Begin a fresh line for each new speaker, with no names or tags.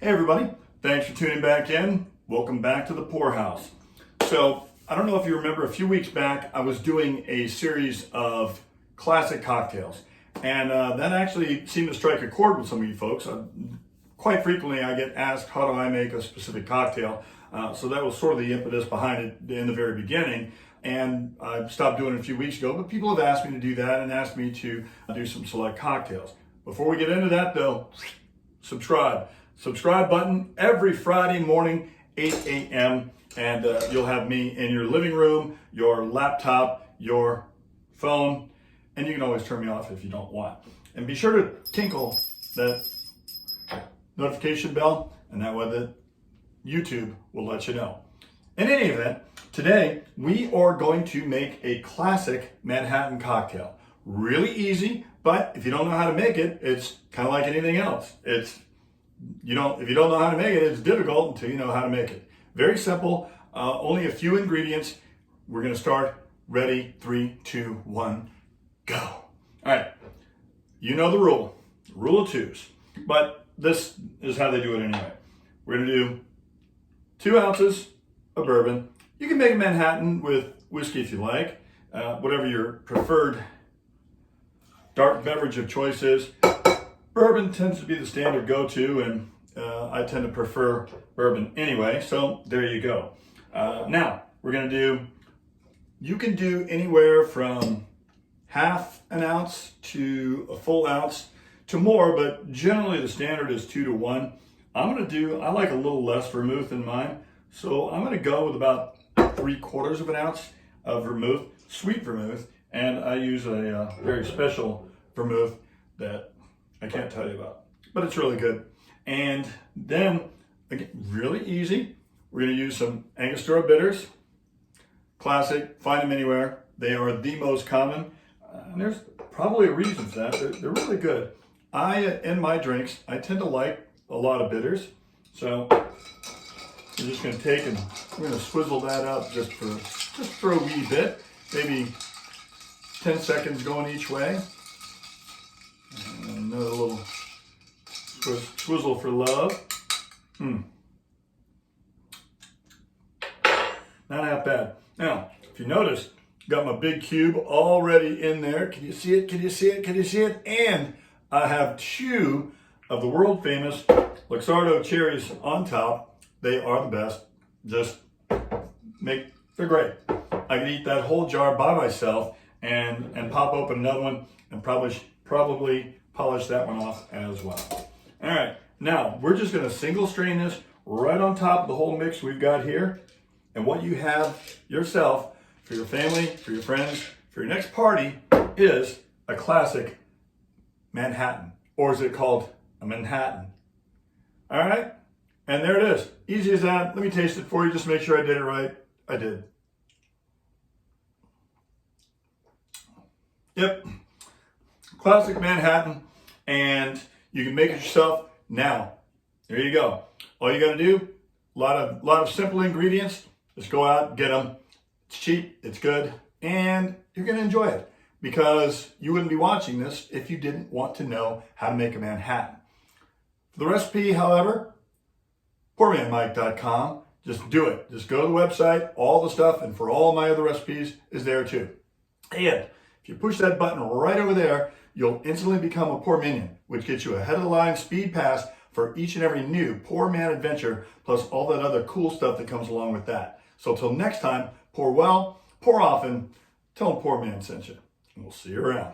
Hey everybody, thanks for tuning back in. Welcome back to the Pour House. So, I don't know if you remember, a few weeks back I was doing a series of classic cocktails. And that actually seemed to strike a chord with some of you folks. Quite frequently I get asked, how do I make a specific cocktail? So that was sort of the impetus behind it in the very beginning. And I stopped doing it a few weeks ago, but people have asked me to do that and asked me to do some select cocktails. Before we get into that though, subscribe. Subscribe button every Friday morning, 8 a.m. And you'll have me in your living room, your laptop, your phone, and you can always turn me off if you don't want. And be sure to tinkle that notification bell, and that way that YouTube will let you know. In any event, today we are going to make a classic Manhattan cocktail. Really easy, but if you don't know how to make it, it's kind of like anything else. If you don't know how to make it, it's difficult until you know how to make it. Very simple, only a few ingredients. We're gonna start. Ready, 3, 2, 1, go. All right, you know the rule of twos, but this is how they do it anyway. We're gonna do 2 ounces of bourbon. You can make a Manhattan with whiskey if you like, whatever your preferred dark beverage of choice is. Bourbon tends to be the standard go-to, and I tend to prefer bourbon anyway, so there you go. Now, we're gonna do, you can do anywhere from half an ounce to a full ounce to more, but generally the standard is 2 to 1. I like a little less vermouth in mine, so I'm gonna go with about 3/4 of an ounce of vermouth, sweet vermouth, and I use a very special vermouth that I can't tell you about, but it's really good. And then, again, really easy, we're gonna use some Angostura bitters. Classic, find them anywhere. They are the most common, and there's probably a reason for that. They're really good. In my drinks, I tend to like a lot of bitters, so we're just gonna take and we're gonna swizzle that up just for a wee bit, maybe 10 seconds going each way. And another little swizzle for love. Not half bad. Now, if you notice, got my big cube already in there. Can you see it? Can you see it? Can you see it? And I have 2 of the world famous LUXARDO cherries on top. They are the best. They're great. I can eat that whole jar by myself and pop open another one and probably polish that one off as well. All right, now we're just gonna single strain this right on top of the whole mix we've got here. And what you have yourself, for your family, for your friends, for your next party, is a classic Manhattan. Or is it called a Manhattan? All right, and there it is. Easy as that. Let me taste it for you, just to make sure I did it right. I did. Yep, classic Manhattan, and you can make it yourself now. There you go. All you gotta do, a lot of simple ingredients. Just go out, get them. It's cheap, it's good, and you're gonna enjoy it, because you wouldn't be watching this if you didn't want to know how to make a Manhattan. For the recipe, however, PourManMike.com. Just do it. Just go to the website. All the stuff, and for all my other recipes, is there too. And if you push that button right over there, you'll instantly become a Pour Minion, which gets you ahead of the line speed pass for each and every new PourMan adventure, plus all that other cool stuff that comes along with that. So till next time, pour well, pour often, tell them PourMan sent you, and we'll see you around.